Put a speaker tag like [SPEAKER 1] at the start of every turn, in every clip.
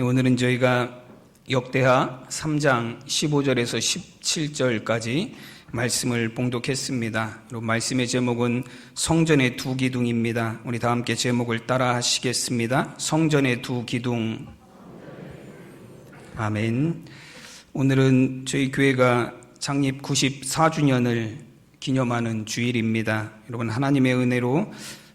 [SPEAKER 1] 오늘은 저희가 역대하 3장 15절에서 17절까지 말씀을 봉독했습니다. 그리고 말씀의 제목은 성전의 두 기둥입니다. 우리 다 함께 제목을 따라 하시겠습니다. 성전의 두 기둥. 아멘. 오늘은 저희 교회가 창립 94주년을 기념하는 주일입니다. 여러분, 하나님의 은혜로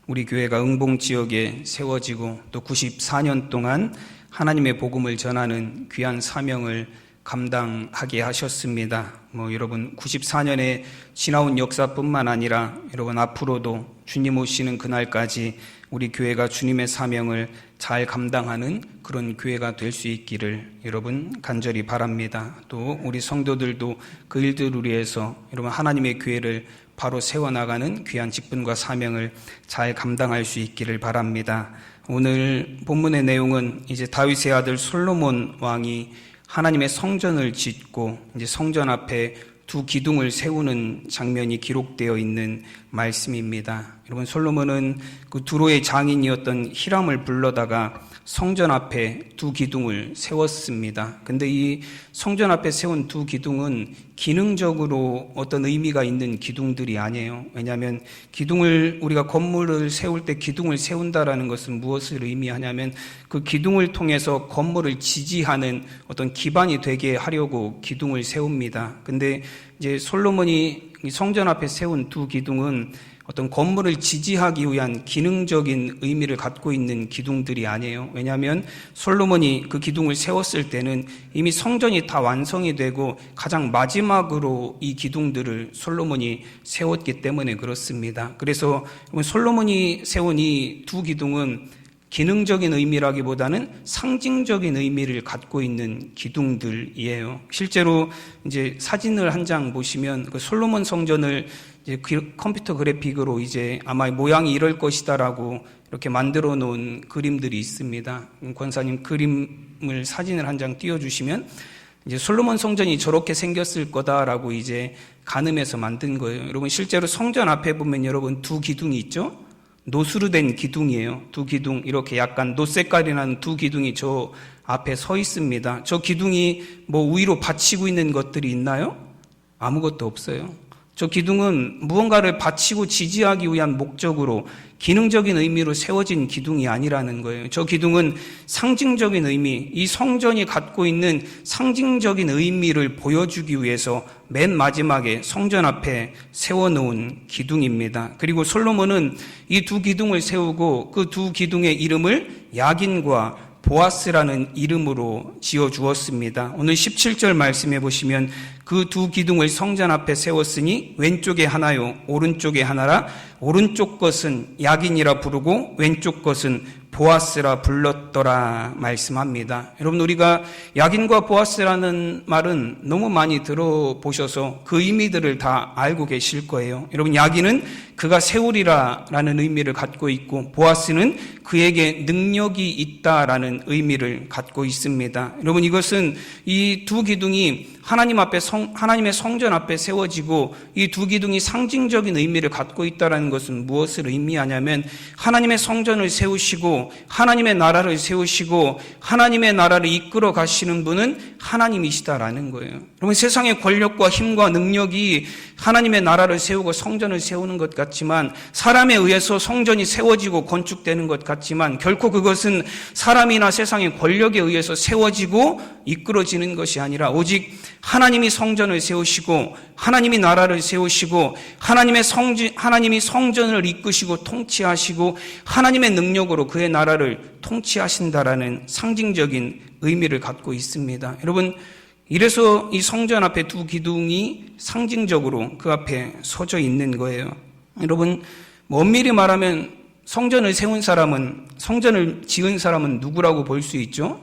[SPEAKER 1] 우리 교회가 응봉 지역에 세워지고 또 94년 동안 하나님의 복음을 전하는 귀한 사명을 감당하게 하셨습니다. 여러분 94년에 지나온 역사뿐만 아니라 여러분 앞으로도 주님 오시는 그날까지 우리 교회가 주님의 사명을 잘 감당하는 그런 교회가 될 수 있기를 여러분 간절히 바랍니다. 또 우리 성도들도 그 일들을 위해서 여러분 하나님의 교회를 바로 세워나가는 귀한 직분과 사명을 잘 감당할 수 있기를 바랍니다. 오늘 본문의 내용은 이제 다윗의 아들 솔로몬 왕이 하나님의 성전을 짓고 이제 성전 앞에 두 기둥을 세우는 장면이 기록되어 있는 말씀입니다. 여러분, 솔로몬은 그 두로의 장인이었던 히람을 불러다가 성전 앞에 두 기둥을 세웠습니다. 근데 이 성전 앞에 세운 두 기둥은 기능적으로 어떤 의미가 있는 기둥들이 아니에요. 왜냐하면 우리가 건물을 세울 때 기둥을 세운다라는 것은 무엇을 의미하냐면 그 기둥을 통해서 건물을 지지하는 어떤 기반이 되게 하려고 기둥을 세웁니다. 근데 이제 솔로몬이 성전 앞에 세운 두 기둥은 어떤 건물을 지지하기 위한 기능적인 의미를 갖고 있는 기둥들이 아니에요. 왜냐하면 솔로몬이 그 기둥을 세웠을 때는 이미 성전이 다 완성이 되고 가장 마지막으로 이 기둥들을 솔로몬이 세웠기 때문에 그렇습니다. 그래서 솔로몬이 세운 이 두 기둥은 기능적인 의미라기보다는 상징적인 의미를 갖고 있는 기둥들이에요. 실제로 이제 사진을 한 장 보시면 그 솔로몬 성전을 이제 컴퓨터 그래픽으로 이제 아마 모양이 이럴 것이다라고 이렇게 만들어 놓은 그림들이 있습니다. 권사님 사진을 한 장 띄워주시면 이제 솔로몬 성전이 저렇게 생겼을 거다라고 이제 가늠해서 만든 거예요. 여러분, 실제로 성전 앞에 보면 여러분 두 기둥이 있죠? 노수로 된 기둥이에요. 두 기둥, 이렇게 약간 노색깔이 나는 두 기둥이 저 앞에 서 있습니다. 저 기둥이 위로 받치고 있는 것들이 있나요? 아무것도 없어요. 저 기둥은 무언가를 받치고 지지하기 위한 목적으로 기능적인 의미로 세워진 기둥이 아니라는 거예요. 저 기둥은 상징적인 의미, 이 성전이 갖고 있는 상징적인 의미를 보여주기 위해서 맨 마지막에 성전 앞에 세워놓은 기둥입니다. 그리고 솔로몬은 이 두 기둥을 세우고 그 두 기둥의 이름을 야긴과 보아스라는 이름으로 지어주었습니다. 오늘 17절 말씀해 보시면 그 두 기둥을 성전 앞에 세웠으니 왼쪽에 하나요 오른쪽에 하나라. 오른쪽 것은 야긴이라 부르고 왼쪽 것은 보아스라 불렀더라 말씀합니다. 여러분, 우리가 야긴과 보아스라는 말은 너무 많이 들어보셔서 그 의미들을 다 알고 계실 거예요. 여러분, 야긴은 그가 세우리라 라는 의미를 갖고 있고 보아스는 그에게 능력이 있다라는 의미를 갖고 있습니다. 여러분, 이것은 이 두 기둥이 하나님의 성전 앞에 세워지고 이 두 기둥이 상징적인 의미를 갖고 있다는 것은 무엇을 의미하냐면 하나님의 성전을 세우시고 하나님의 나라를 세우시고 하나님의 나라를 이끌어 가시는 분은 하나님이시다라는 거예요. 여러분, 세상의 권력과 힘과 능력이 하나님의 나라를 세우고 성전을 세우는 것 같지만, 사람에 의해서 성전이 세워지고 건축되는 것 같지만 결코 그것은 사람이나 세상의 권력에 의해서 세워지고 이끌어지는 것이 아니라 오직 하나님이 성전을 세우시고 하나님이 나라를 세우시고 하나님이 성전을 이끄시고 통치하시고 하나님의 능력으로 그의 나라를 통치하신다라는 상징적인 의미를 갖고 있습니다. 여러분, 이래서 이 성전 앞에 두 기둥이 상징적으로 그 앞에 서져 있는 거예요. 여러분, 엄밀히 말하면 성전을 지은 사람은 누구라고 볼 수 있죠?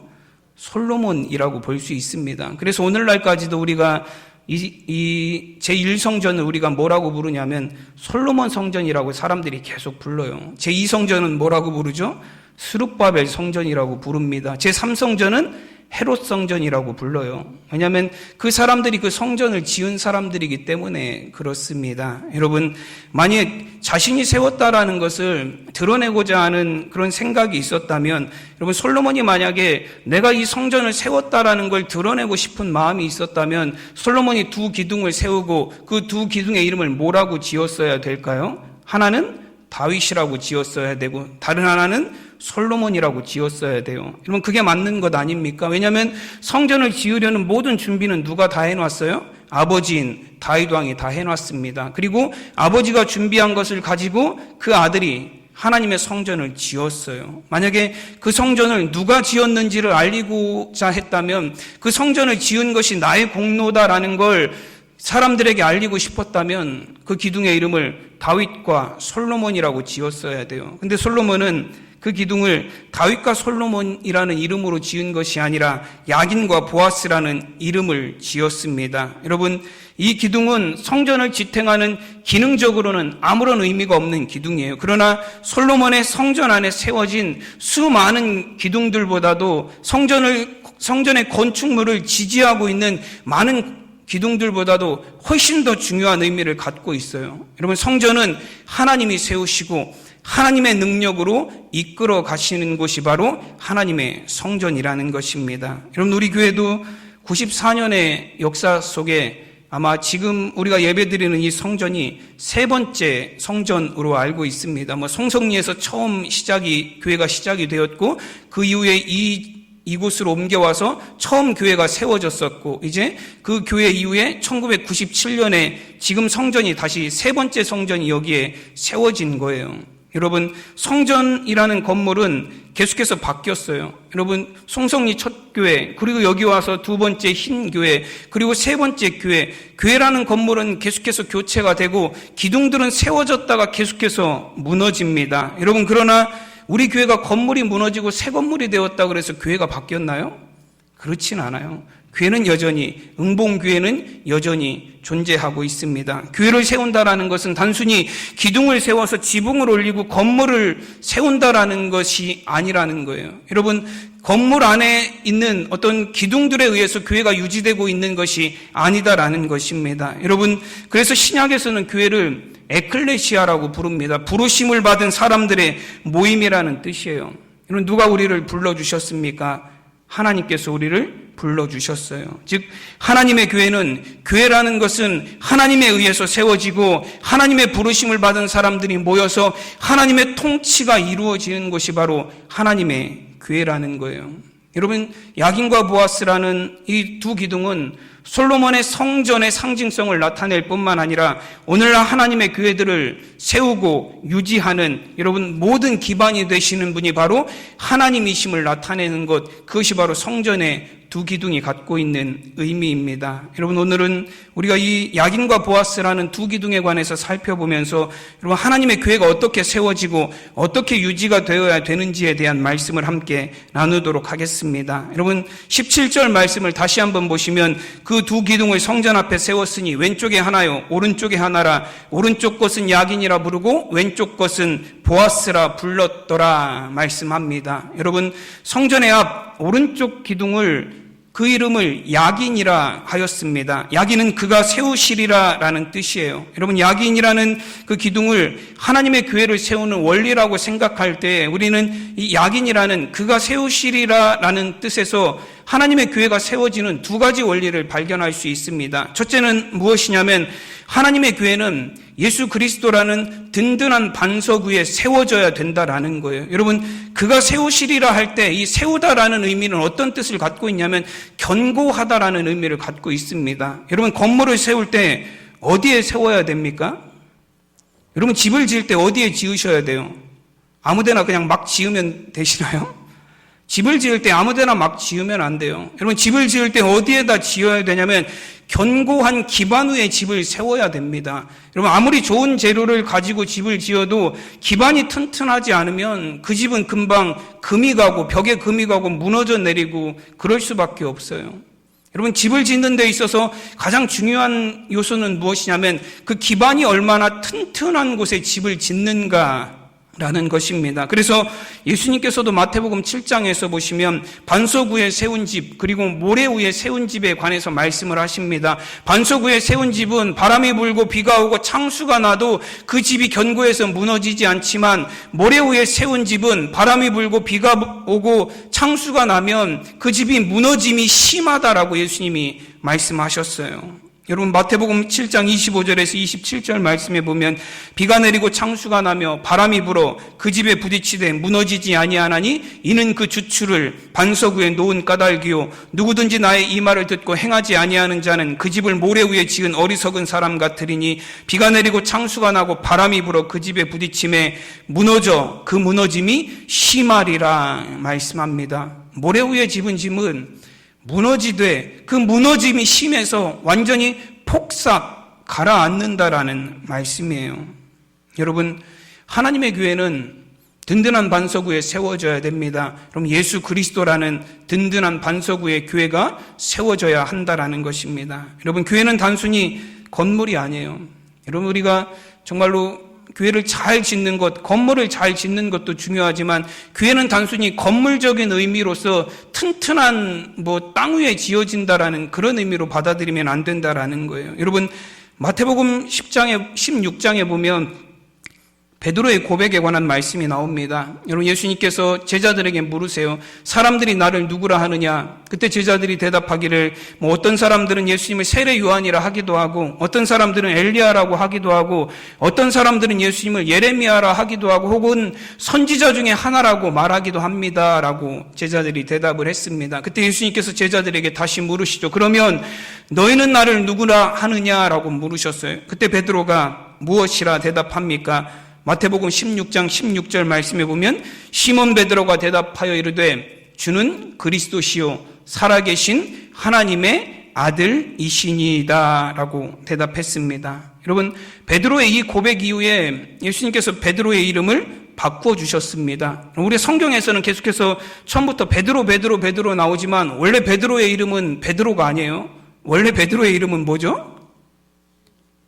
[SPEAKER 1] 솔로몬이라고 볼 수 있습니다. 그래서 오늘날까지도 우리가 이 제1성전을 우리가 뭐라고 부르냐면 솔로몬 성전이라고 사람들이 계속 불러요. 제2성전은 뭐라고 부르죠? 스룹바벨 성전이라고 부릅니다. 제3성전은 헤롯 성전이라고 불러요. 왜냐하면 그 사람들이 그 성전을 지은 사람들이기 때문에 그렇습니다. 여러분, 만약 자신이 세웠다라는 것을 드러내고자 하는 그런 생각이 있었다면, 여러분, 솔로몬이 만약에 내가 이 성전을 세웠다라는 걸 드러내고 싶은 마음이 있었다면 솔로몬이 두 기둥을 세우고 그 두 기둥의 이름을 뭐라고 지었어야 될까요? 하나는 다윗이라고 지었어야 되고 다른 하나는 솔로몬이라고 지었어야 돼요. 여러분, 그게 맞는 것 아닙니까? 왜냐하면 성전을 지으려는 모든 준비는 누가 다 해놨어요? 아버지인 다윗 왕이 다 해놨습니다. 그리고 아버지가 준비한 것을 가지고 그 아들이 하나님의 성전을 지었어요. 만약에 그 성전을 누가 지었는지를 알리고자 했다면, 그 성전을 지은 것이 나의 공로다라는 걸 사람들에게 알리고 싶었다면 그 기둥의 이름을 다윗과 솔로몬이라고 지었어야 돼요. 근데 솔로몬은 그 기둥을 다윗과 솔로몬이라는 이름으로 지은 것이 아니라 야긴과 보아스라는 이름을 지었습니다. 여러분, 이 기둥은 성전을 지탱하는 기능적으로는 아무런 의미가 없는 기둥이에요. 그러나 솔로몬의 성전 안에 세워진 수많은 기둥들보다도 성전의 건축물을 지지하고 있는 많은 기둥들보다도 훨씬 더 중요한 의미를 갖고 있어요. 여러분, 성전은 하나님이 세우시고 하나님의 능력으로 이끌어 가시는 곳이 바로 하나님의 성전이라는 것입니다. 여러분, 우리 교회도 94년의 역사 속에 아마 지금 우리가 예배드리는 이 성전이 세 번째 성전으로 알고 있습니다. 송성리에서 처음 교회가 시작이 되었고, 그 이후에 이곳으로 옮겨와서 처음 교회가 세워졌었고, 이제 그 교회 이후에 1997년에 지금 성전이 다시 세 번째 성전이 여기에 세워진 거예요. 여러분, 성전이라는 건물은 계속해서 바뀌었어요. 여러분, 송성리 첫 교회, 그리고 여기 와서 두 번째 흰 교회, 그리고 세 번째 교회라는 건물은 계속해서 교체가 되고 기둥들은 세워졌다가 계속해서 무너집니다. 여러분, 그러나 우리 교회가 건물이 무너지고 새 건물이 되었다고 그래서 교회가 바뀌었나요? 그렇진 않아요. 교회는 여전히, 응봉교회는 여전히 존재하고 있습니다. 교회를 세운다라는 것은 단순히 기둥을 세워서 지붕을 올리고 건물을 세운다라는 것이 아니라는 거예요. 여러분, 건물 안에 있는 어떤 기둥들에 의해서 교회가 유지되고 있는 것이 아니다라는 것입니다. 여러분, 그래서 신약에서는 교회를 에클레시아라고 부릅니다. 부르심을 받은 사람들의 모임이라는 뜻이에요. 여러분, 누가 우리를 불러주셨습니까? 하나님께서 우리를 불러주셨어요. 즉, 하나님의 교회라는 것은 하나님에 의해서 세워지고 하나님의 부르심을 받은 사람들이 모여서 하나님의 통치가 이루어지는 곳이 바로 하나님의 교회라는 거예요. 여러분, 야긴과 보아스라는 이 두 기둥은 솔로몬의 성전의 상징성을 나타낼 뿐만 아니라 오늘날 하나님의 교회들을 세우고 유지하는 여러분 모든 기반이 되시는 분이 바로 하나님이심을 나타내는 것, 그것이 바로 성전의 두 기둥이 갖고 있는 의미입니다. 여러분, 오늘은 우리가 이 야긴과 보아스라는 두 기둥에 관해서 살펴보면서 여러분 하나님의 교회가 어떻게 세워지고 어떻게 유지가 되어야 되는지에 대한 말씀을 함께 나누도록 하겠습니다. 여러분, 17절 말씀을 다시 한번 보시면 그 두 기둥을 성전 앞에 세웠으니 왼쪽에 하나요 오른쪽에 하나라. 오른쪽 것은 야긴이라 부르고 왼쪽 것은 보아스라 불렀더라 말씀합니다. 여러분, 성전의 앞 오른쪽 기둥을 그 이름을 야긴이라 하였습니다. 야긴은 그가 세우시리라 라는 뜻이에요. 여러분, 야긴이라는 그 기둥을 하나님의 교회를 세우는 원리라고 생각할 때 우리는 이 야긴이라는 그가 세우시리라 라는 뜻에서 하나님의 교회가 세워지는 두 가지 원리를 발견할 수 있습니다. 첫째는 무엇이냐면 하나님의 교회는 예수 그리스도라는 든든한 반석 위에 세워져야 된다라는 거예요. 여러분, 그가 세우시리라 할 때 이 세우다라는 의미는 어떤 뜻을 갖고 있냐면 견고하다라는 의미를 갖고 있습니다. 여러분, 건물을 세울 때 어디에 세워야 됩니까? 여러분, 집을 지을 때 어디에 지으셔야 돼요? 아무데나 그냥 막 지으면 되시나요? 집을 지을 때 아무데나 막 지으면 안 돼요. 여러분, 집을 지을 때 어디에다 지어야 되냐면 견고한 기반 위에 집을 세워야 됩니다. 여러분, 아무리 좋은 재료를 가지고 집을 지어도 기반이 튼튼하지 않으면 그 집은 금방 금이 가고 벽에 금이 가고 무너져 내리고 그럴 수밖에 없어요. 여러분, 집을 짓는 데 있어서 가장 중요한 요소는 무엇이냐면 그 기반이 얼마나 튼튼한 곳에 집을 짓는가 라는 것입니다. 그래서 예수님께서도 마태복음 7장에서 보시면 반석 위에 세운 집 그리고 모래 위에 세운 집에 관해서 말씀을 하십니다. 반석 위에 세운 집은 바람이 불고 비가 오고 창수가 나도 그 집이 견고해서 무너지지 않지만 모래 위에 세운 집은 바람이 불고 비가 오고 창수가 나면 그 집이 무너짐이 심하다라고 예수님이 말씀하셨어요. 여러분 마태복음 7장 25절에서 27절 말씀에 보면 비가 내리고 창수가 나며 바람이 불어 그 집에 부딪히되 무너지지 아니하나니 이는 그 주추를 반석 위에 놓은 까닭이요 누구든지 나의 이 말을 듣고 행하지 아니하는 자는 그 집을 모래 위에 지은 어리석은 사람 같으리니 비가 내리고 창수가 나고 바람이 불어 그 집에 부딪힘에 무너져 그 무너짐이 심하리라 말씀합니다. 모래 위에 집은 집은 무너지되 그 무너짐이 심해서 완전히 폭삭 가라앉는다라는 말씀이에요. 여러분 하나님의 교회는 든든한 반석 위에 세워져야 됩니다. 그럼 예수 그리스도라는 든든한 반석 위에 교회가 세워져야 한다라는 것입니다. 여러분 교회는 단순히 건물이 아니에요. 여러분 우리가 정말로 교회를 잘 짓는 것, 건물을 잘 짓는 것도 중요하지만 교회는 단순히 건물적인 의미로서 튼튼한 땅 위에 지어진다라는 그런 의미로 받아들이면 안 된다라는 거예요. 여러분 마태복음 16장에 보면 베드로의 고백에 관한 말씀이 나옵니다. 여러분 예수님께서 제자들에게 물으세요. 사람들이 나를 누구라 하느냐? 그때 제자들이 대답하기를 어떤 사람들은 예수님을 세례 요한이라 하기도 하고 어떤 사람들은 엘리야라고 하기도 하고 어떤 사람들은 예수님을 예레미야라 하기도 하고 혹은 선지자 중에 하나라고 말하기도 합니다. 라고 제자들이 대답을 했습니다. 그때 예수님께서 제자들에게 다시 물으시죠. 그러면 너희는 나를 누구라 하느냐라고 물으셨어요. 그때 베드로가 무엇이라 대답합니까? 마태복음 16장 16절 말씀에 보면 시몬 베드로가 대답하여 이르되 주는 그리스도시요 살아계신 하나님의 아들이시니이다 라고 대답했습니다. 여러분 베드로의 이 고백 이후에 예수님께서 베드로의 이름을 바꿔주셨습니다. 우리 성경에서는 계속해서 처음부터 베드로 나오지만 원래 베드로의 이름은 베드로가 아니에요. 원래 베드로의 이름은 뭐죠?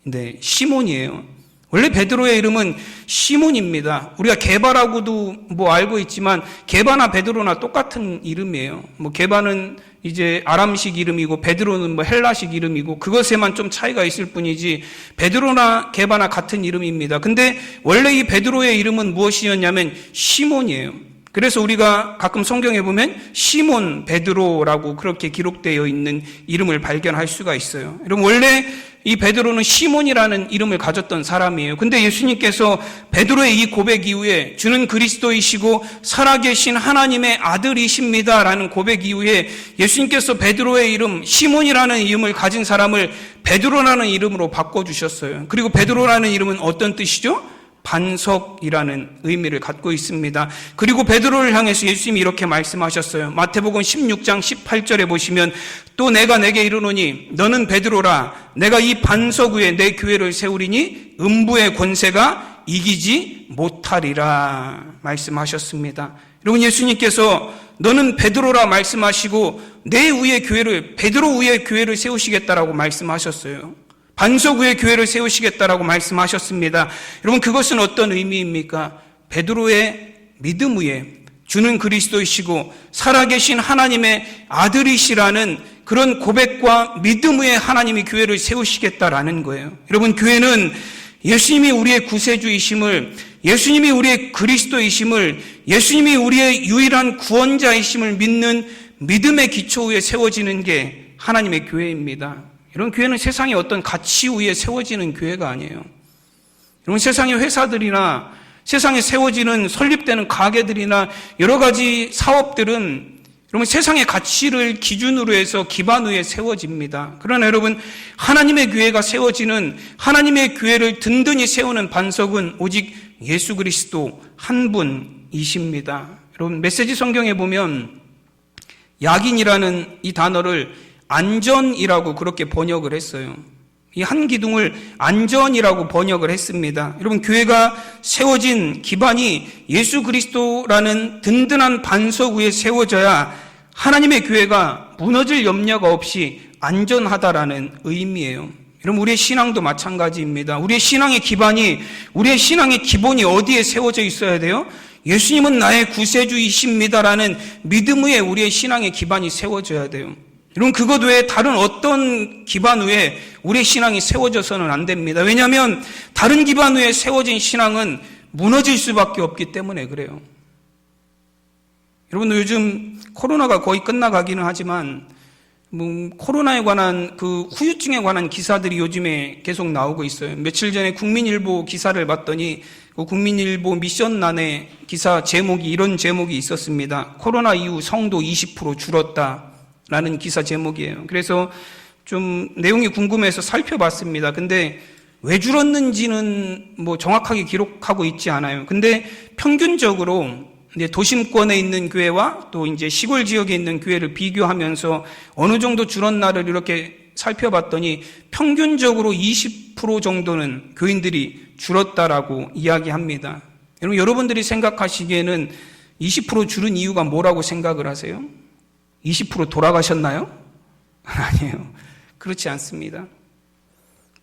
[SPEAKER 1] 네, 시몬이에요. 원래 베드로의 이름은 시몬입니다. 우리가 게바라고도 알고 있지만 게바나 베드로나 똑같은 이름이에요. 게바는 이제 아람식 이름이고 베드로는 헬라식 이름이고 그것에만 좀 차이가 있을 뿐이지 베드로나 게바나 같은 이름입니다. 근데 원래 이 베드로의 이름은 무엇이었냐면 시몬이에요. 그래서 우리가 가끔 성경에 보면 시몬 베드로라고 그렇게 기록되어 있는 이름을 발견할 수가 있어요. 여러분 원래 이 베드로는 시몬이라는 이름을 가졌던 사람이에요. 근데 예수님께서 베드로의 이 고백 이후에 주는 그리스도이시고 살아계신 하나님의 아들이십니다라는 고백 이후에 예수님께서 베드로의 이름 시몬이라는 이름을 가진 사람을 베드로라는 이름으로 바꿔주셨어요. 그리고 베드로라는 이름은 어떤 뜻이죠? 반석이라는 의미를 갖고 있습니다. 그리고 베드로를 향해서 예수님이 이렇게 말씀하셨어요. 마태복음 16장 18절에 보시면 또 내가 내게 이르노니 너는 베드로라 내가 이 반석 위에 내 교회를 세우리니 음부의 권세가 이기지 못하리라 말씀하셨습니다. 여러분 예수님께서 너는 베드로라 말씀하시고 내 위에 교회를 베드로 위에 교회를 세우시겠다라고 말씀하셨어요. 반석 위에 교회를 세우시겠다라고 말씀하셨습니다. 여러분 그것은 어떤 의미입니까? 베드로의 믿음 위에 주는 그리스도이시고 살아계신 하나님의 아들이시라는 그런 고백과 믿음 위에 하나님이 교회를 세우시겠다라는 거예요. 여러분 교회는 예수님이 우리의 구세주이심을 예수님이 우리의 그리스도이심을 예수님이 우리의 유일한 구원자이심을 믿는 믿음의 기초 위에 세워지는 게 하나님의 교회입니다. 이런 교회는 세상의 어떤 가치 위에 세워지는 교회가 아니에요. 여러분 세상의 회사들이나 세상에 세워지는 설립되는 가게들이나 여러 가지 사업들은 여러분 세상의 가치를 기준으로 해서 기반 위에 세워집니다. 그러나 여러분 하나님의 교회가 세워지는 하나님의 교회를 든든히 세우는 반석은 오직 예수 그리스도 한 분이십니다. 여러분 메시지 성경에 보면 약인이라는 이 단어를 안전이라고 그렇게 번역을 했어요. 이 한 기둥을 안전이라고 번역을 했습니다. 여러분 교회가 세워진 기반이 예수 그리스도라는 든든한 반석 위에 세워져야 하나님의 교회가 무너질 염려가 없이 안전하다라는 의미예요. 여러분, 우리의 신앙도 마찬가지입니다. 우리의 신앙의 기본이 어디에 세워져 있어야 돼요? 예수님은 나의 구세주이십니다라는 믿음 위에 우리의 신앙의 기반이 세워져야 돼요. 여러분, 그것 외에 다른 어떤 기반 위에 우리의 신앙이 세워져서는 안 됩니다. 왜냐하면 다른 기반 위에 세워진 신앙은 무너질 수밖에 없기 때문에 그래요. 여러분, 요즘 코로나가 거의 끝나가기는 하지만 코로나에 관한 그 후유증에 관한 기사들이 요즘에 계속 나오고 있어요. 며칠 전에 국민일보 기사를 봤더니 그 국민일보 미션란에 기사 제목이 이런 제목이 있었습니다. 코로나 이후 성도 20% 줄었다라는 기사 제목이에요. 그래서 좀 내용이 궁금해서 살펴봤습니다. 근데 왜 줄었는지는 정확하게 기록하고 있지 않아요. 근데 평균적으로 이제 도심권에 있는 교회와 또 이제 시골 지역에 있는 교회를 비교하면서 어느 정도 줄었나를 이렇게 살펴봤더니 평균적으로 20% 정도는 교인들이 줄었다라고 이야기합니다. 여러분들이 생각하시기에는 20% 줄은 이유가 뭐라고 생각을 하세요? 20% 돌아가셨나요? 아니에요. 그렇지 않습니다.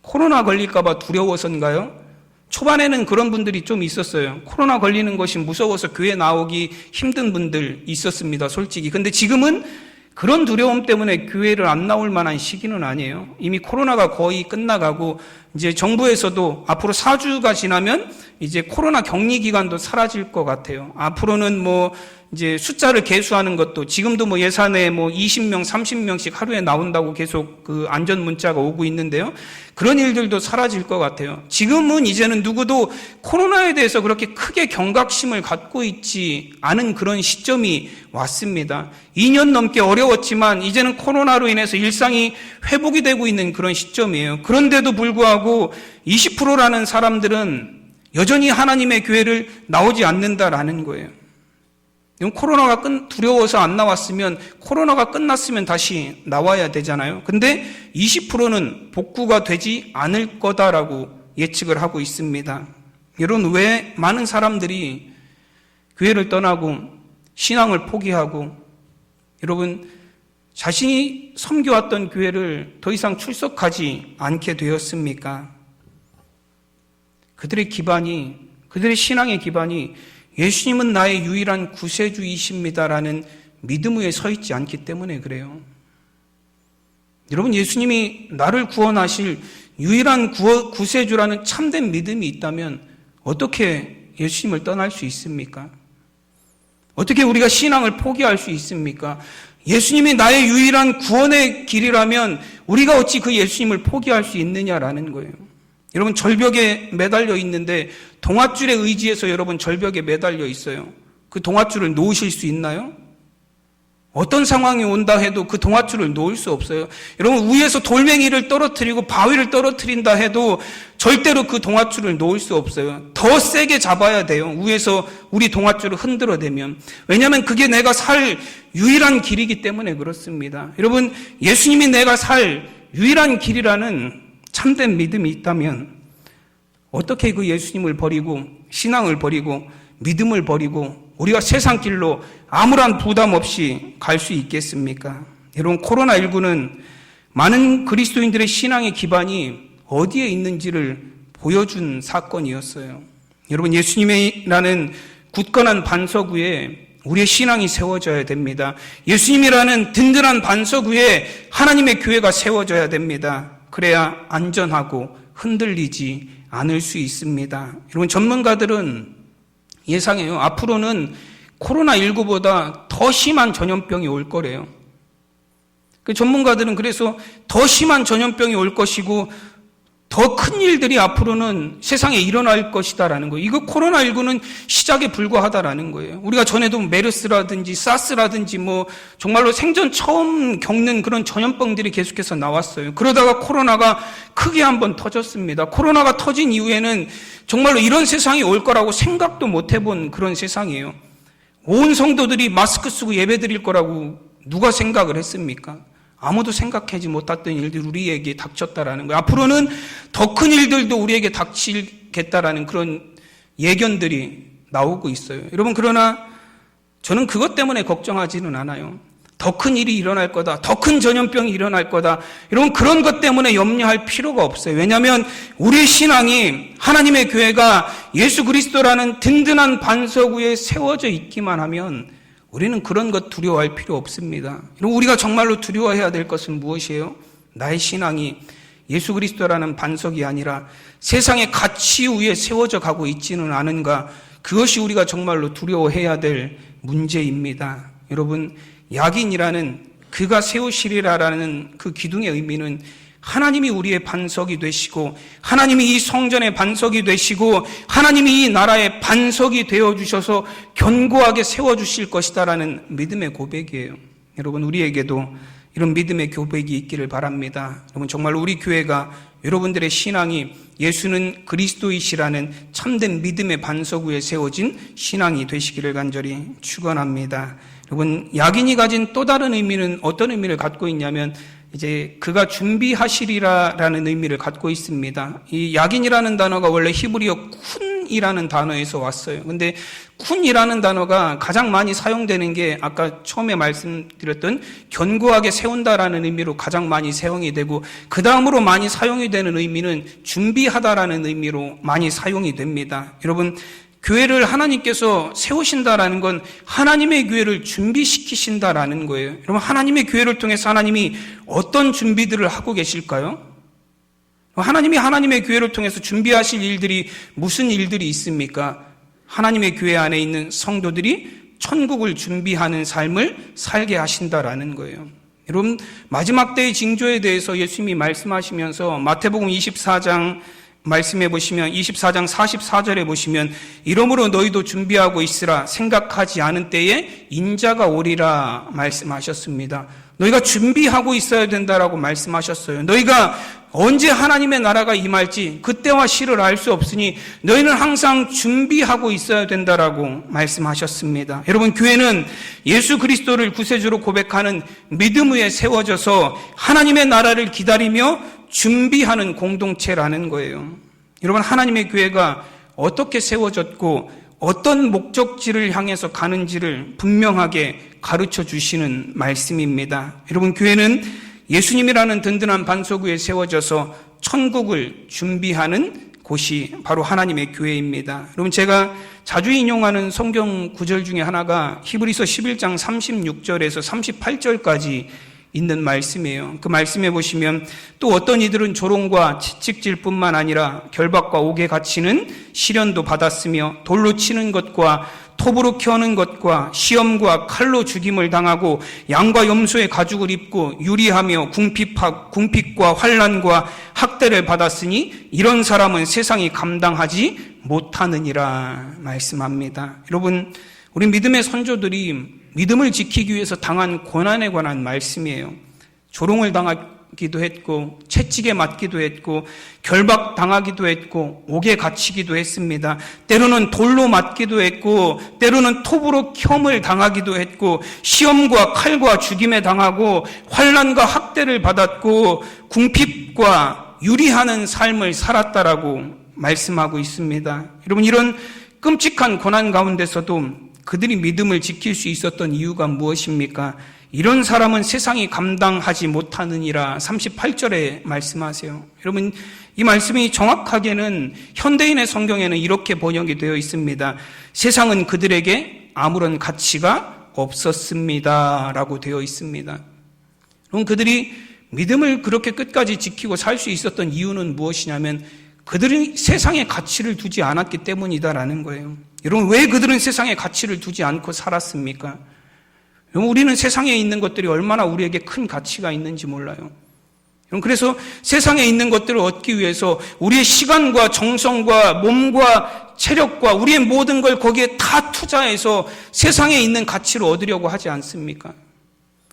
[SPEAKER 1] 코로나 걸릴까봐 두려워서인가요? 초반에는 그런 분들이 좀 있었어요. 코로나 걸리는 것이 무서워서 교회 나오기 힘든 분들 있었습니다, 솔직히. 근데 지금은 그런 두려움 때문에 교회를 안 나올 만한 시기는 아니에요. 이미 코로나가 거의 끝나가고 이제 정부에서도 앞으로 4주가 지나면 이제 코로나 격리 기간도 사라질 것 같아요. 앞으로는 이제 숫자를 계수하는 것도 지금도 예산에 20명, 30명씩 하루에 나온다고 계속 그 안전 문자가 오고 있는데요. 그런 일들도 사라질 것 같아요. 지금은 이제는 누구도 코로나에 대해서 그렇게 크게 경각심을 갖고 있지 않은 그런 시점이 왔습니다. 2년 넘게 어려웠지만 이제는 코로나로 인해서 일상이 회복이 되고 있는 그런 시점이에요. 그런데도 불구하고 20%라는 사람들은 여전히 하나님의 교회를 나오지 않는다라는 거예요. 코로나가 두려워서 안 나왔으면 코로나가 끝났으면 다시 나와야 되잖아요. 근데 20%는 복구가 되지 않을 거다라고 예측을 하고 있습니다. 여러분, 왜 많은 사람들이 교회를 떠나고 신앙을 포기하고 여러분 자신이 섬겨왔던 교회를 더 이상 출석하지 않게 되었습니까? 그들의 신앙의 기반이 예수님은 나의 유일한 구세주이십니다라는 믿음 위에 서 있지 않기 때문에 그래요. 여러분, 예수님이 나를 구원하실 유일한 구세주라는 참된 믿음이 있다면 어떻게 예수님을 떠날 수 있습니까? 어떻게 우리가 신앙을 포기할 수 있습니까? 예수님이 나의 유일한 구원의 길이라면 우리가 어찌 그 예수님을 포기할 수 있느냐라는 거예요. 여러분, 절벽에 매달려 있는데 동아줄에 의지해서 여러분 절벽에 매달려 있어요. 그 동아줄을 놓으실 수 있나요? 어떤 상황이 온다 해도 그 동아줄을 놓을 수 없어요. 여러분, 위에서 돌멩이를 떨어뜨리고 바위를 떨어뜨린다 해도 절대로 그 동아줄을 놓을 수 없어요. 더 세게 잡아야 돼요. 위에서 우리 동아줄을 흔들어대면. 왜냐하면 그게 내가 살 유일한 길이기 때문에 그렇습니다. 여러분, 예수님이 내가 살 유일한 길이라는 참된 믿음이 있다면 어떻게 그 예수님을 버리고 신앙을 버리고 믿음을 버리고 우리가 세상 길로 아무런 부담 없이 갈 수 있겠습니까? 여러분, 코로나19는 많은 그리스도인들의 신앙의 기반이 어디에 있는지를 보여준 사건이었어요. 여러분, 예수님이라는 굳건한 반석 위에 우리의 신앙이 세워져야 됩니다. 예수님이라는 든든한 반석 위에 하나님의 교회가 세워져야 됩니다. 그래야 안전하고 흔들리지 않을 수 있습니다. 여러분, 전문가들은 예상해요. 앞으로는 코로나19보다 더 심한 전염병이 올 거래요. 그 전문가들은 그래서 더 심한 전염병이 올 것이고 더 큰 일들이 앞으로는 세상에 일어날 것이다라는 거예요. 이거 코로나19는 시작에 불과하다라는 거예요. 우리가 전에도 메르스라든지 사스라든지 정말로 생전 처음 겪는 그런 전염병들이 계속해서 나왔어요. 그러다가 코로나가 크게 한번 터졌습니다. 코로나가 터진 이후에는 정말로 이런 세상이 올 거라고 생각도 못 해본 그런 세상이에요. 온 성도들이 마스크 쓰고 예배 드릴 거라고 누가 생각을 했습니까? 아무도 생각하지 못했던 일들이 우리에게 닥쳤다라는 거예요. 앞으로는 더 큰 일들도 우리에게 닥치겠다라는 그런 예견들이 나오고 있어요. 여러분, 그러나 저는 그것 때문에 걱정하지는 않아요. 더 큰 일이 일어날 거다, 더 큰 전염병이 일어날 거다, 여러분 그런 것 때문에 염려할 필요가 없어요. 왜냐하면 우리 신앙이, 하나님의 교회가 예수 그리스도라는 든든한 반석 위에 세워져 있기만 하면 우리는 그런 것 두려워할 필요 없습니다. 우리가 정말로 두려워해야 될 것은 무엇이에요? 나의 신앙이 예수 그리스도라는 반석이 아니라 세상의 가치 위에 세워져 가고 있지는 않은가, 그것이 우리가 정말로 두려워해야 될 문제입니다. 여러분, 야긴이라는 그가 세우시리라라는 그 기둥의 의미는 하나님이 우리의 반석이 되시고, 하나님이 이 성전의 반석이 되시고, 하나님이 이 나라의 반석이 되어주셔서 견고하게 세워주실 것이다라는 믿음의 고백이에요. 여러분, 우리에게도 이런 믿음의 고백이 있기를 바랍니다. 여러분, 정말 우리 교회가, 여러분들의 신앙이 예수는 그리스도이시라는 참된 믿음의 반석 위에 세워진 신앙이 되시기를 간절히 축원합니다. 여러분, 야긴이 가진 또 다른 의미는 어떤 의미를 갖고 있냐면, 이제 그가 준비하시리라라는 의미를 갖고 있습니다. 이 야긴이라는 단어가 원래 히브리어 쿤이라는 단어에서 왔어요. 근데 쿤이라는 단어가 가장 많이 사용되는 게 아까 처음에 말씀드렸던 견고하게 세운다라는 의미로 가장 많이 사용이 되고, 그 다음으로 많이 사용이 되는 의미는 준비하다라는 의미로 많이 사용이 됩니다. 여러분, 교회를 하나님께서 세우신다라는 건 하나님의 교회를 준비시키신다라는 거예요. 여러분, 하나님의 교회를 통해서 하나님이 어떤 준비들을 하고 계실까요? 하나님이 하나님의 교회를 통해서 준비하실 일들이 무슨 일들이 있습니까? 하나님의 교회 안에 있는 성도들이 천국을 준비하는 삶을 살게 하신다라는 거예요. 여러분, 마지막 때의 징조에 대해서 예수님이 말씀하시면서 마태복음 24장 말씀해 보시면 24장 44절에 보시면, 이러므로 너희도 준비하고 있으라, 생각하지 않은 때에 인자가 오리라 말씀하셨습니다. 너희가 준비하고 있어야 된다라고 말씀하셨어요. 너희가 언제 하나님의 나라가 임할지 그때와 시를 알 수 없으니 너희는 항상 준비하고 있어야 된다라고 말씀하셨습니다. 여러분, 교회는 예수 그리스도를 구세주로 고백하는 믿음 위에 세워져서 하나님의 나라를 기다리며 준비하는 공동체라는 거예요. 여러분, 하나님의 교회가 어떻게 세워졌고 어떤 목적지를 향해서 가는지를 분명하게 가르쳐 주시는 말씀입니다. 여러분, 교회는 예수님이라는 든든한 반석 위에 세워져서 천국을 준비하는 곳이 바로 하나님의 교회입니다. 여러분, 제가 자주 인용하는 성경 구절 중에 하나가 히브리서 11장 36절에서 38절까지 있는 말씀이에요. 그 말씀에 보시면, 또 어떤 이들은 조롱과 채찍질뿐만 아니라 결박과 옥에 갇히는 시련도 받았으며 돌로 치는 것과 톱으로 켜는 것과 시험과 칼로 죽임을 당하고 양과 염소의 가죽을 입고 유리하며 궁핍과 환난과 학대를 받았으니 이런 사람은 세상이 감당하지 못하느니라 말씀합니다. 여러분, 우리 믿음의 선조들이 믿음을 지키기 위해서 당한 고난에 관한 말씀이에요. 조롱을 당하기도 했고, 채찍에 맞기도 했고, 결박당하기도 했고, 옥에 갇히기도 했습니다. 때로는 돌로 맞기도 했고, 때로는 톱으로 켬을 당하기도 했고, 시험과 칼과 죽임에 당하고, 환난과 학대를 받았고, 궁핍과 유리하는 삶을 살았다라고 말씀하고 있습니다. 여러분, 이런 끔찍한 고난 가운데서도 그들이 믿음을 지킬 수 있었던 이유가 무엇입니까? 이런 사람은 세상이 감당하지 못하느니라 38절에 말씀하세요. 여러분, 이 말씀이 정확하게는 현대인의 성경에는 이렇게 번역이 되어 있습니다. 세상은 그들에게 아무런 가치가 없었습니다 라고 되어 있습니다. 그럼 그들이 믿음을 그렇게 끝까지 지키고 살 수 있었던 이유는 무엇이냐면, 그들은 세상에 가치를 두지 않았기 때문이다라는 거예요. 여러분, 왜 그들은 세상에 가치를 두지 않고 살았습니까? 여러분, 우리는 세상에 있는 것들이 얼마나 우리에게 큰 가치가 있는지 몰라요. 여러분, 그래서 세상에 있는 것들을 얻기 위해서 우리의 시간과 정성과 몸과 체력과 우리의 모든 걸 거기에 다 투자해서 세상에 있는 가치를 얻으려고 하지 않습니까?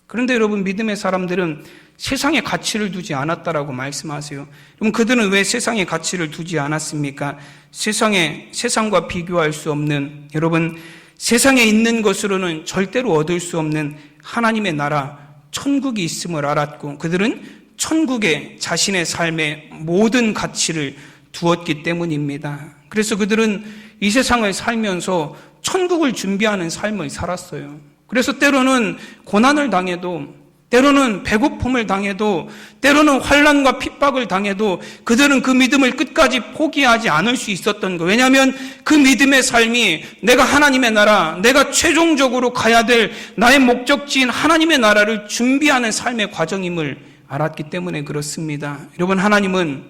[SPEAKER 1] 그런데 여러분, 믿음의 사람들은 세상에 가치를 두지 않았다라고 말씀하세요. 그럼 그들은 왜 세상에 가치를 두지 않았습니까? 세상과 비교할 수 없는, 여러분, 세상에 있는 것으로는 절대로 얻을 수 없는 하나님의 나라, 천국이 있음을 알았고, 그들은 천국에 자신의 삶의 모든 가치를 두었기 때문입니다. 그래서 그들은 이 세상을 살면서 천국을 준비하는 삶을 살았어요. 그래서 때로는 고난을 당해도, 때로는 배고픔을 당해도, 때로는 환난과 핍박을 당해도 그들은 그 믿음을 끝까지 포기하지 않을 수 있었던 거예요. 왜냐하면 그 믿음의 삶이 내가 하나님의 나라, 내가 최종적으로 가야 될 나의 목적지인 하나님의 나라를 준비하는 삶의 과정임을 알았기 때문에 그렇습니다. 여러분, 하나님은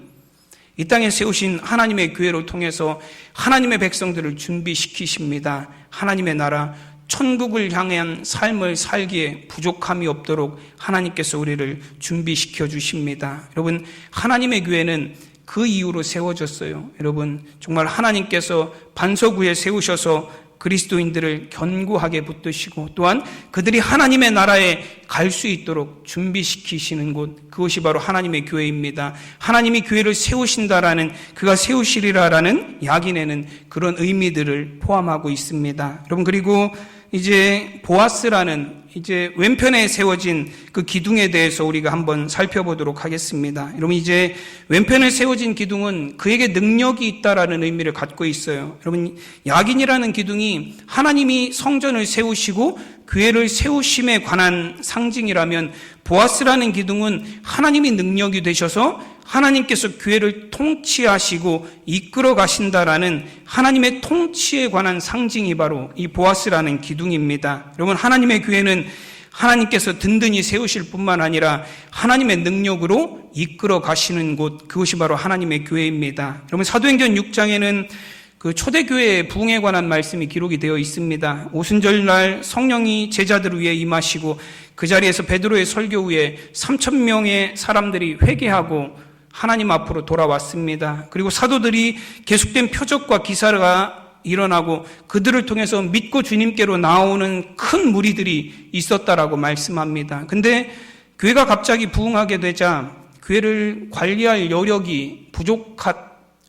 [SPEAKER 1] 이 땅에 세우신 하나님의 교회를 통해서 하나님의 백성들을 준비시키십니다. 하나님의 나라, 천국을 향한 삶을 살기에 부족함이 없도록 하나님께서 우리를 준비시켜 주십니다. 여러분, 하나님의 교회는 그 이유로 세워졌어요. 여러분, 정말 하나님께서 반석 위에 세우셔서 그리스도인들을 견고하게 붙드시고 또한 그들이 하나님의 나라에 갈 수 있도록 준비시키시는 곳, 그것이 바로 하나님의 교회입니다. 하나님이 교회를 세우신다라는, 그가 세우시리라라는 약인에는 그런 의미들을 포함하고 있습니다. 여러분, 그리고 이제 보아스라는 이제 왼편에 세워진 그 기둥에 대해서 우리가 한번 살펴보도록 하겠습니다. 여러분, 이제 왼편에 세워진 기둥은 그에게 능력이 있다라는 의미를 갖고 있어요. 여러분, 야긴이라는 기둥이 하나님이 성전을 세우시고 교회를 세우심에 관한 상징이라면, 보아스라는 기둥은 하나님이 능력이 되셔서 하나님께서 교회를 통치하시고 이끌어 가신다라는 하나님의 통치에 관한 상징이 바로 이 보아스라는 기둥입니다. 여러분, 하나님의 교회는 하나님께서 든든히 세우실 뿐만 아니라 하나님의 능력으로 이끌어 가시는 곳, 그것이 바로 하나님의 교회입니다. 여러분, 사도행전 6장에는 그 초대교회의 부흥에 관한 말씀이 기록이 되어 있습니다. 오순절날 성령이 제자들 위에 임하시고 그 자리에서 베드로의 설교 후에 3,000명의 사람들이 회개하고 하나님 앞으로 돌아왔습니다. 그리고 사도들이 계속된 표적과 기사가 일어나고 그들을 통해서 믿고 주님께로 나오는 큰 무리들이 있었다라고 말씀합니다. 근데 교회가 갑자기 부흥하게 되자 교회를 관리할 여력이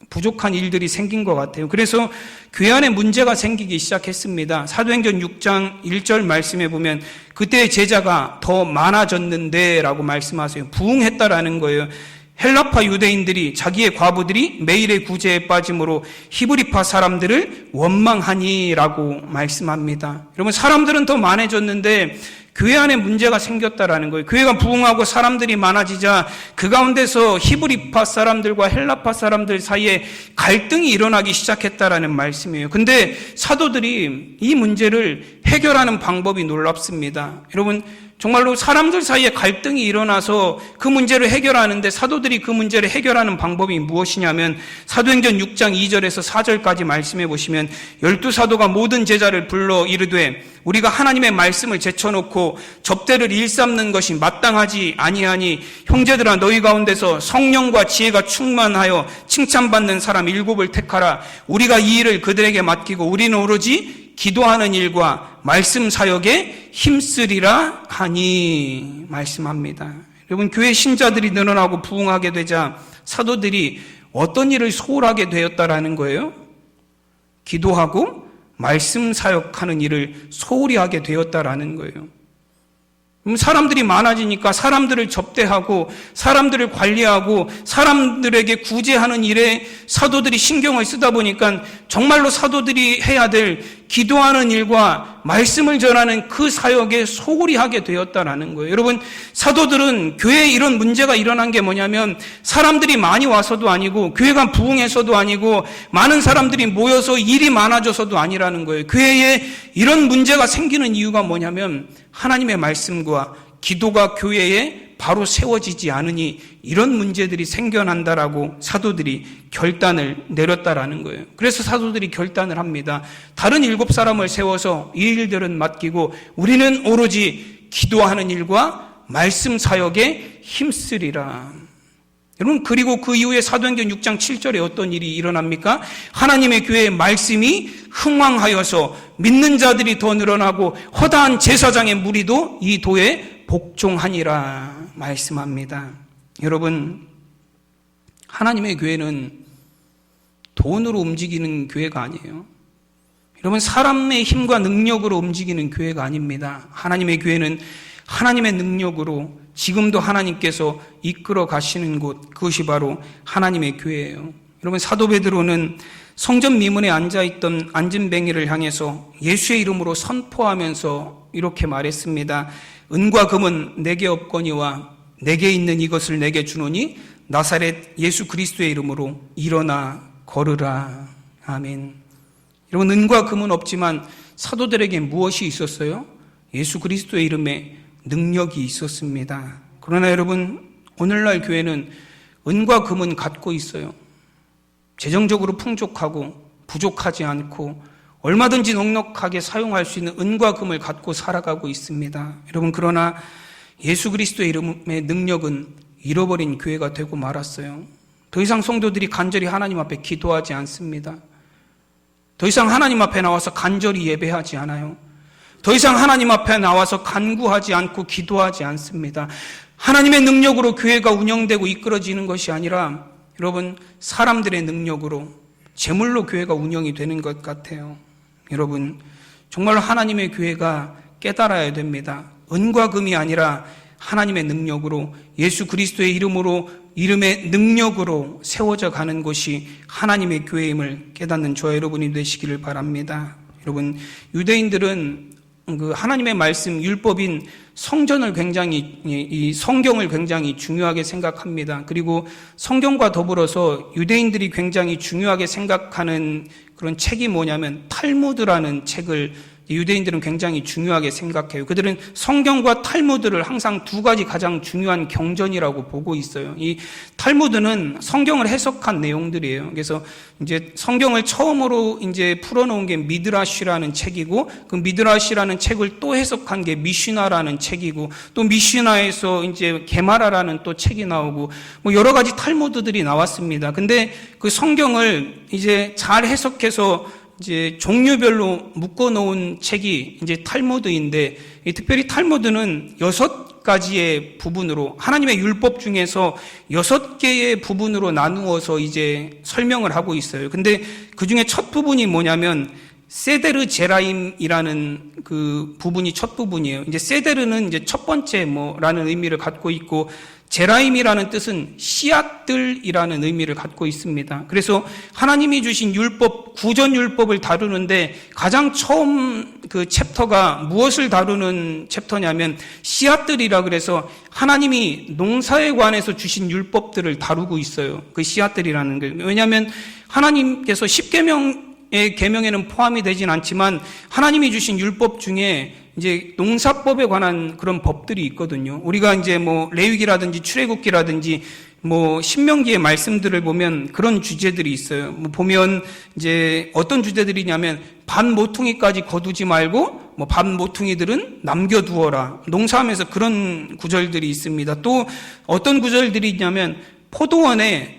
[SPEAKER 1] 부족한 일들이 생긴 것 같아요. 그래서 교회 안에 문제가 생기기 시작했습니다. 사도행전 6장 1절 말씀에 보면 그때 제자가 더 많아졌는데 라고 말씀하세요. 부흥했다라는 거예요. 헬라파 유대인들이, 자기의 과부들이 매일의 구제에 빠짐으로 히브리파 사람들을 원망하니라고 말씀합니다. 여러분, 사람들은 더 많아졌는데 교회 안에 문제가 생겼다라는 거예요. 교회가 부흥하고 사람들이 많아지자 그 가운데서 히브리파 사람들과 헬라파 사람들 사이에 갈등이 일어나기 시작했다라는 말씀이에요. 근데 사도들이 이 문제를 해결하는 방법이 놀랍습니다. 여러분, 정말로 사람들 사이에 갈등이 일어나서 그 문제를 해결하는데 사도들이 그 문제를 해결하는 방법이 무엇이냐면 사도행전 6장 2절에서 4절까지 말씀해 보시면 12사도가 모든 제자를 불러 이르되 우리가 하나님의 말씀을 제쳐놓고 접대를 일삼는 것이 마땅하지 아니하니 형제들아 너희 가운데서 성령과 지혜가 충만하여 칭찬받는 사람 7을 택하라. 우리가 이 일을 그들에게 맡기고 우리는 오로지 기도하는 일과 말씀 사역에 힘쓰리라 하니 말씀합니다. 여러분, 교회 신자들이 늘어나고 부흥하게 되자 사도들이 어떤 일을 소홀하게 되었다라는 거예요? 기도하고 말씀 사역하는 일을 소홀히 하게 되었다라는 거예요. 사람들이 많아지니까 사람들을 접대하고 사람들을 관리하고 사람들에게 구제하는 일에 사도들이 신경을 쓰다 보니까 정말로 사도들이 해야 될 기도하는 일과 말씀을 전하는 그 사역에 소홀히 하게 되었다라는 거예요. 여러분, 사도들은 교회에 이런 문제가 일어난 게 뭐냐면 사람들이 많이 와서도 아니고 교회가 부흥해서도 아니고 많은 사람들이 모여서 일이 많아져서도 아니라는 거예요. 교회에 이런 문제가 생기는 이유가 뭐냐면 하나님의 말씀과 기도가 교회에 바로 세워지지 않으니 이런 문제들이 생겨난다라고 사도들이 결단을 내렸다라는 거예요. 그래서 사도들이 결단을 합니다. 다른 7사람을 세워서 이 일들은 맡기고 우리는 오로지 기도하는 일과 말씀 사역에 힘쓰리라. 여러분, 그리고 그 이후에 사도행전 6장 7절에 어떤 일이 일어납니까? 하나님의 교회의 말씀이 흥왕하여서 믿는 자들이 더 늘어나고 허다한 제사장의 무리도 이 도에 복종하니라 말씀합니다. 여러분, 하나님의 교회는 돈으로 움직이는 교회가 아니에요. 여러분, 사람의 힘과 능력으로 움직이는 교회가 아닙니다. 하나님의 교회는 하나님의 능력으로 지금도 하나님께서 이끌어 가시는 곳, 그것이 바로 하나님의 교회예요. 여러분, 사도 베드로는 성전 미문에 앉아있던 안진뱅이를 향해서 예수의 이름으로 선포하면서 이렇게 말했습니다. 은과 금은 내게 없거니와 내게 있는 이것을 내게 주노니 나사렛 예수 그리스도의 이름으로 일어나 걸으라. 아멘. 여러분, 은과 금은 없지만 사도들에게 무엇이 있었어요? 예수 그리스도의 이름에 능력이 있었습니다. 그러나 여러분, 오늘날 교회는 은과 금은 갖고 있어요. 재정적으로 풍족하고 부족하지 않고 얼마든지 넉넉하게 사용할 수 있는 은과 금을 갖고 살아가고 있습니다. 여러분, 그러나 예수 그리스도의 이름의 능력은 잃어버린 교회가 되고 말았어요. 더 이상 성도들이 간절히 하나님 앞에 기도하지 않습니다. 더 이상 하나님 앞에 나와서 간절히 예배하지 않아요. 더 이상 하나님 앞에 나와서 간구하지 않고 기도하지 않습니다. 하나님의 능력으로 교회가 운영되고 이끌어지는 것이 아니라 여러분, 사람들의 능력으로, 재물로 교회가 운영이 되는 것 같아요. 여러분, 정말 하나님의 교회가 깨달아야 됩니다. 은과 금이 아니라 하나님의 능력으로, 예수 그리스도의 이름의 능력으로 세워져 가는 것이 하나님의 교회임을 깨닫는 저와 여러분이 되시기를 바랍니다. 여러분, 유대인들은 그 하나님의 말씀, 율법인 성전을 이 성경을 굉장히 중요하게 생각합니다. 그리고 성경과 더불어서 유대인들이 굉장히 중요하게 생각하는 그런 책이 뭐냐면 탈무드라는 책을 유대인들은 굉장히 중요하게 생각해요. 그들은 성경과 탈무드를 항상 두 가지 가장 중요한 경전이라고 보고 있어요. 이 탈무드는 성경을 해석한 내용들이에요. 그래서 이제 성경을 처음으로 이제 풀어놓은 게 미드라시라는 책이고, 그 미드라시라는 책을 또 해석한 게 미슈나라는 책이고, 또 미슈나에서 이제 게마라라는 또 책이 나오고, 뭐 여러 가지 탈무드들이 나왔습니다. 근데 그 성경을 이제 잘 해석해서 이제 종류별로 묶어놓은 책이 이제 탈무드인데, 특별히 탈무드는 6가지의 부분으로, 하나님의 율법 중에서 6개의 부분으로 나누어서 이제 설명을 하고 있어요. 근데 그 중에 첫 부분이 뭐냐면 세데르 제라임이라는 그 부분이 첫 부분이에요. 이제 세데르는 이제 첫 번째 뭐라는 의미를 갖고 있고, 제라임이라는 뜻은 씨앗들이라는 의미를 갖고 있습니다. 그래서 하나님이 주신 율법, 구전율법을 다루는데 가장 처음 그 챕터가 무엇을 다루는 챕터냐면 씨앗들이라 그래서 하나님이 농사에 관해서 주신 율법들을 다루고 있어요. 그 씨앗들이라는 게. 왜냐하면 하나님께서 10계명의 계명에는 포함이 되진 않지만 하나님이 주신 율법 중에 이제 농사법에 관한 그런 법들이 있거든요. 우리가 이제 뭐 레위기라든지 출애굽기라든지 뭐 신명기의 말씀들을 보면 그런 주제들이 있어요. 뭐 보면 이제 어떤 주제들이냐면 반 모퉁이까지 거두지 말고 뭐 반 모퉁이들은 남겨두어라. 농사하면서 그런 구절들이 있습니다. 또 어떤 구절들이 있냐면 포도원에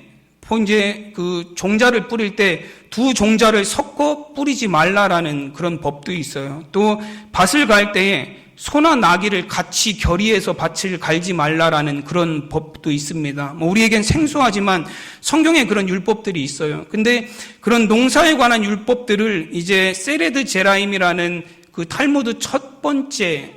[SPEAKER 1] 이제 그 종자를 뿌릴 때 두 종자를 섞어 뿌리지 말라라는 그런 법도 있어요. 또 밭을 갈 때에 소나 나귀를 같이 결의해서 밭을 갈지 말라라는 그런 법도 있습니다. 뭐 우리에겐 생소하지만 성경에 그런 율법들이 있어요. 근데 그런 농사에 관한 율법들을 이제 세레드 제라임이라는 그 탈무드 첫 번째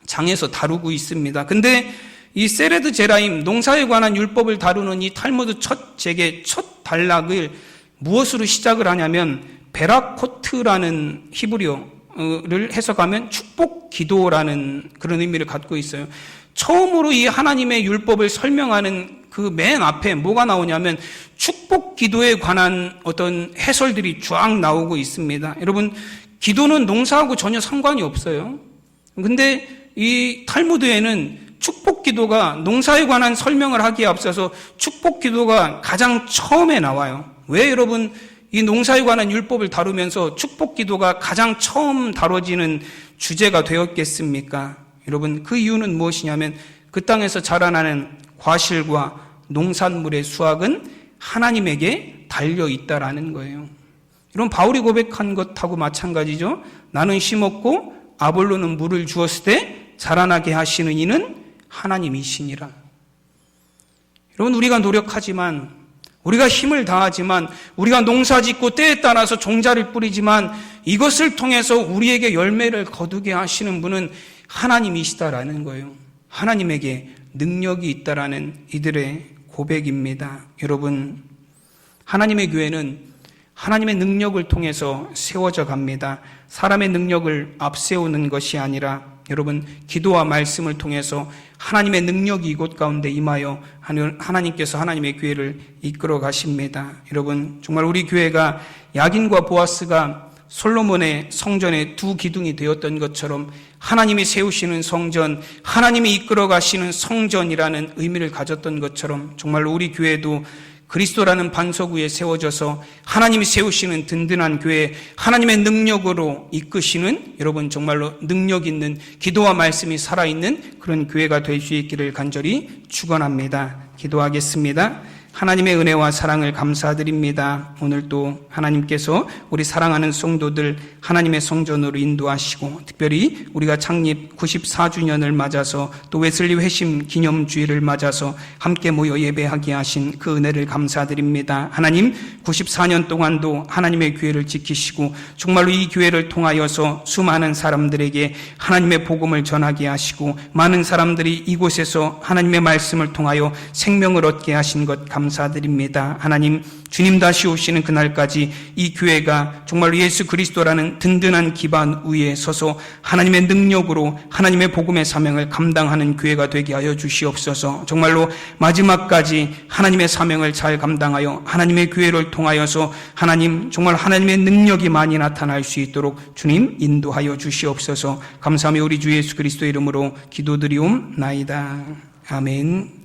[SPEAKER 1] 장에서 다루고 있습니다. 근데 이 세레드 제라임, 농사에 관한 율법을 다루는 이 탈무드 첫 책의 첫 단락을 무엇으로 시작을 하냐면 베라코트라는 히브리어를 해석하면 축복 기도라는 그런 의미를 갖고 있어요. 처음으로 이 하나님의 율법을 설명하는 그 맨 앞에 뭐가 나오냐면 축복 기도에 관한 어떤 해설들이 쫙 나오고 있습니다. 여러분, 기도는 농사하고 전혀 상관이 없어요. 근데 이 탈무드에는 축복 기도가, 농사에 관한 설명을 하기에 앞서서 축복 기도가 가장 처음에 나와요. 왜 여러분 이 농사에 관한 율법을 다루면서 축복 기도가 가장 처음 다뤄지는 주제가 되었겠습니까? 여러분, 그 이유는 무엇이냐면 그 땅에서 자라나는 과실과 농산물의 수확은 하나님에게 달려 있다라는 거예요. 여러분, 바울이 고백한 것하고 마찬가지죠. 나는 심었고 아볼로는 물을 주었을 때 자라나게 하시는 이는 하나님이시니라. 여러분, 우리가 노력하지만, 우리가 힘을 다하지만, 우리가 농사짓고 때에 따라서 종자를 뿌리지만 이것을 통해서 우리에게 열매를 거두게 하시는 분은 하나님이시다라는 거예요. 하나님에게 능력이 있다라는 이들의 고백입니다. 여러분, 하나님의 교회는 하나님의 능력을 통해서 세워져 갑니다. 사람의 능력을 앞세우는 것이 아니라 여러분 기도와 말씀을 통해서 하나님의 능력이 이곳 가운데 임하여 하나님께서 하나님의 교회를 이끌어 가십니다. 여러분 정말 우리 교회가 야긴과 보아스가 솔로몬의 성전의 두 기둥이 되었던 것처럼 하나님이 세우시는 성전, 하나님이 이끌어 가시는 성전이라는 의미를 가졌던 것처럼 정말로 우리 교회도 그리스도라는 반석 위에 세워져서 하나님이 세우시는 든든한 교회, 하나님의 능력으로 이끄시는 여러분 정말로 능력 있는 기도와 말씀이 살아있는 그런 교회가 될 수 있기를 간절히 축원합니다. 기도하겠습니다. 하나님의 은혜와 사랑을 감사드립니다. 오늘도 하나님께서 우리 사랑하는 성도들 하나님의 성전으로 인도하시고 특별히 우리가 창립 94주년을 맞아서 또 웨슬리 회심 기념주일을 맞아서 함께 모여 예배하게 하신 그 은혜를 감사드립니다. 하나님 94년 동안도 하나님의 교회를 지키시고 정말로 이 교회를 통하여서 수많은 사람들에게 하나님의 복음을 전하게 하시고 많은 사람들이 이곳에서 하나님의 말씀을 통하여 생명을 얻게 하신 것 감사드립니다. 하나님 주님 다시 오시는 그날까지 이 교회가 정말로 예수 그리스도라는 든든한 기반 위에 서서 하나님의 능력으로 하나님의 복음의 사명을 감당하는 교회가 되게 하여 주시옵소서. 정말로 마지막까지 하나님의 사명을 잘 감당하여 하나님의 교회를 통하여서 하나님 정말 하나님의 능력이 많이 나타날 수 있도록 주님 인도하여 주시옵소서. 감사하며 우리 주 예수 그리스도 이름으로 기도드리옵나이다. 아멘.